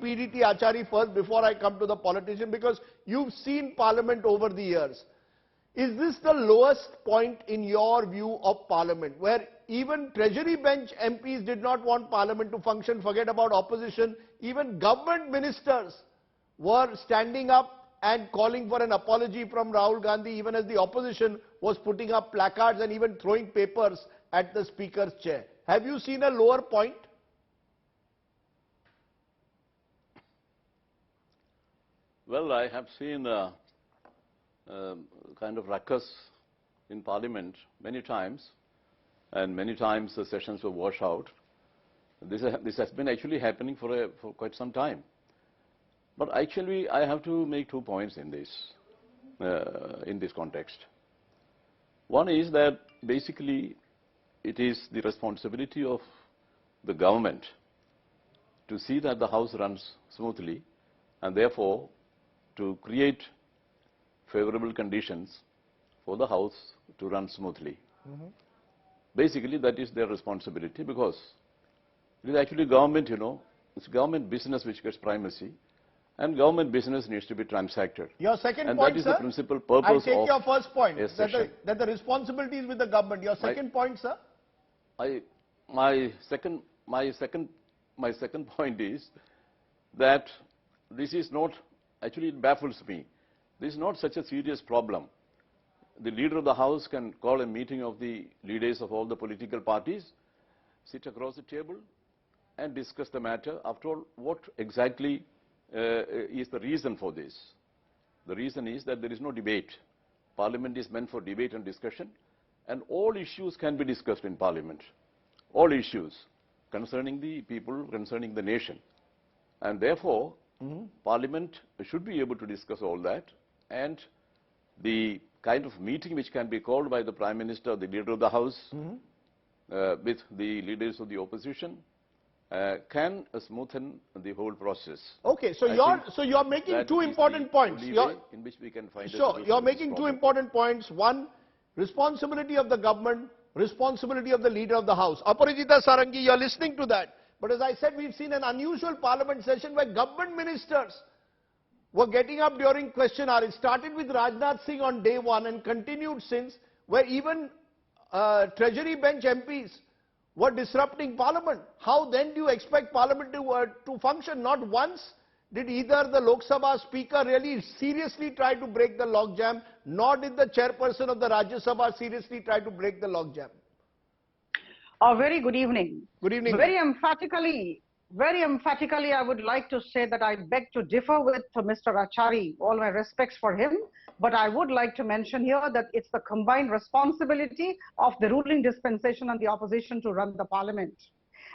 PDT Achary first before I come to the politician, because you've seen Parliament over the years. Is this the lowest point in your view of Parliament, where even Treasury bench MPs did not want Parliament to function, forget about opposition, even government ministers were standing up and calling for an apology from Rahul Gandhi, even as the opposition was putting up placards and even throwing papers at the Speaker's chair? Have you seen a lower point? Well, I have seen kind of ruckus in Parliament many times, and many times the sessions were washed out. This has been actually happening for quite some time. But actually, I have to make 2 points in this context. One is that basically it is the responsibility of the government to see that the House runs smoothly, and therefore to create favorable conditions for the House to run smoothly. Basically, that is their responsibility, because it is actually government, it's government business which gets primacy, and government business needs to be transacted. Your second and point, that is sir, the principal purpose I take of your first point, that the responsibility is with the government. Your second point, sir? My second point is that this is not, actually it baffles me. This is not such a serious problem. The leader of the House can call a meeting of the leaders of all the political parties, sit across the table and discuss the matter. After all, what exactly is the reason for this? The reason is that there is no debate. Parliament is meant for debate and discussion, and all issues can be discussed in Parliament. All issues concerning the people, concerning the nation. And therefore, Parliament should be able to discuss all that, and the kind of meeting which can be called by the Prime Minister, the Leader of the House, with the leaders of the opposition, can smoothen the whole process. Okay, so you're making 2 important points. In which we can find sure, you're making 2 important points. One, responsibility of the government, responsibility of the Leader of the House. Aparajita Sarangi, you're listening to that. But as I said, we've seen an unusual Parliament session where government ministers were getting up during question hour. It started with Rajnath Singh on day 1 and continued since, where even Treasury bench MPs were disrupting Parliament. How then do you expect Parliament to function? Not once did either the Lok Sabha Speaker really seriously try to break the logjam, nor did the chairperson of the Rajya Sabha seriously try to break the logjam. A very good evening. Good evening. Very emphatically, I would like to say that I beg to differ with Mr. Achary. All my respects for him. But I would like to mention here that it's the combined responsibility of the ruling dispensation and the opposition to run the Parliament.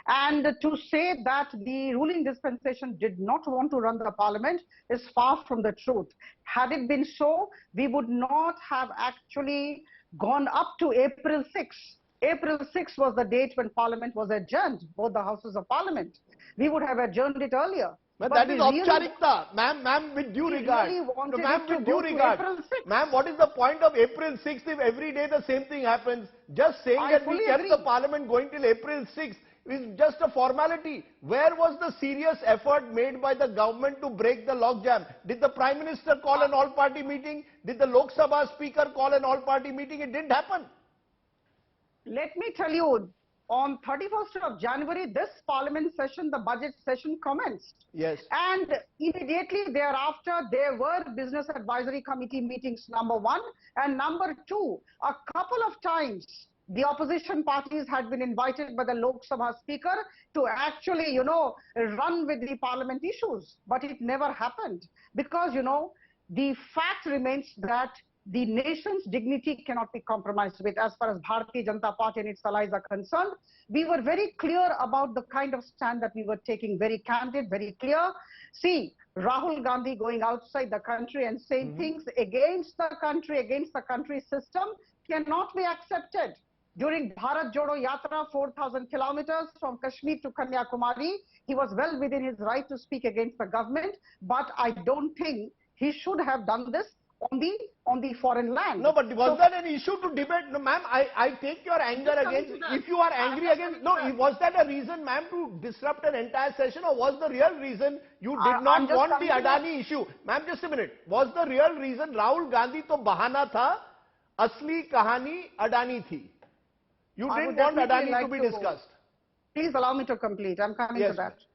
And to say that the ruling dispensation did not want to run the Parliament is far from the truth. Had it been so, we would not have actually gone up to April 6. April 6 was the date when Parliament was adjourned, both the Houses of Parliament. We would have adjourned it earlier. But that is Aupcharikta. Ma'am, with due regard. Ma'am, with due regard. Ma'am, what is the point of April 6th if every day the same thing happens? Just saying that we kept the Parliament going till April 6th is just a formality. Where was the serious effort made by the government to break the logjam? Did the Prime Minister call an all-party meeting? Did the Lok Sabha Speaker call an all-party meeting? It didn't happen. Let me tell you, on 31st of January, this Parliament session, the budget session commenced. Yes. And immediately thereafter, there were Business Advisory Committee meetings, number 1. And number 2, a couple of times, the opposition parties had been invited by the Lok Sabha Speaker to actually, run with the Parliament issues. But it never happened. Because, the fact remains that the nation's dignity cannot be compromised with. As far as Bharatiya Janata Party and its allies are concerned, we were very clear about the kind of stand that we were taking, very candid, very clear. See, Rahul Gandhi going outside the country and saying things against the country system cannot be accepted. During Bharat Jodo Yatra, 4,000 kilometers from Kashmir to Kanyakumari, he was well within his right to speak against the government, but I don't think he should have done this on the foreign land. No, but was So, that an issue to debate? No, ma'am, I take your anger against, if you are angry against, no, was that a reason, ma'am, to disrupt an entire session, or was the real reason you did I'm not just want the coming to Adani issue? Ma'am, just a minute. Was the real reason Rahul Gandhi to bahana tha, asli kahani Adani thi? You I didn't would want definitely Adani to like be to- discussed. Please allow me to complete. I'm coming Yes, to that. ma'am.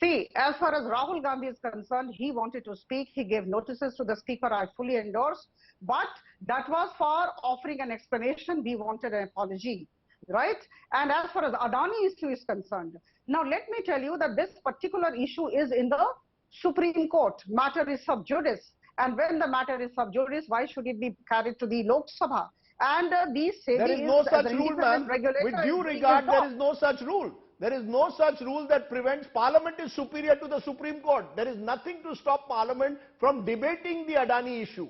See, as far as Rahul Gandhi is concerned, he wanted to speak. He gave notices to the speaker. I fully endorse. But that was for offering an explanation. We wanted an apology, right? And as far as Adani issue is concerned, now let me tell you that this particular issue is in the Supreme Court. Matter is sub judice. And when the matter is sub judice, why should it be carried to the Lok Sabha? And the SEBI There is no is, as such an rule, independent ma'am. regulator, With is due doing regard, his there job. is no such rule. There is no such rule that prevents Parliament is superior to the Supreme Court. There is nothing to stop Parliament from debating the Adani issue,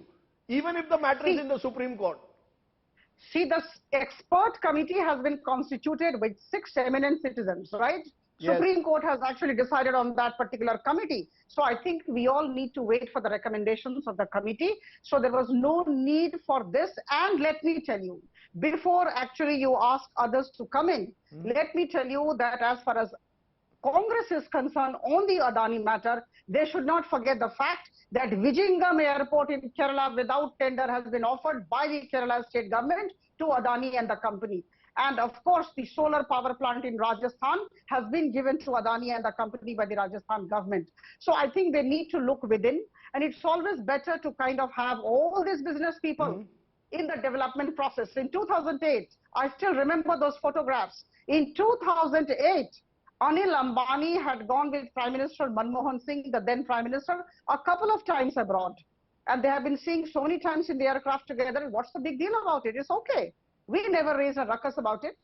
even if the matter is in the Supreme Court. See, the expert committee has been constituted with 6 eminent citizens, right? Yes. Supreme Court has actually decided on that particular committee. So I think we all need to wait for the recommendations of the committee. So there was no need for this. And let me tell you, before actually you ask others to come in, let me tell you that as far as Congress is concerned on the Adani matter, they should not forget the fact that Vijingam Airport in Kerala without tender has been offered by the Kerala state government to Adani and the company. And of course, the solar power plant in Rajasthan has been given to Adani and the company by the Rajasthan government. So I think they need to look within, and it's always better to kind of have all these business people in the development process. In 2008, I still remember those photographs. In 2008, Anil Ambani had gone with Prime Minister Manmohan Singh, the then Prime Minister, a couple of times abroad. And they have been seeing so many times in the aircraft together. What's the big deal about it? It's okay. We never raised a ruckus about it.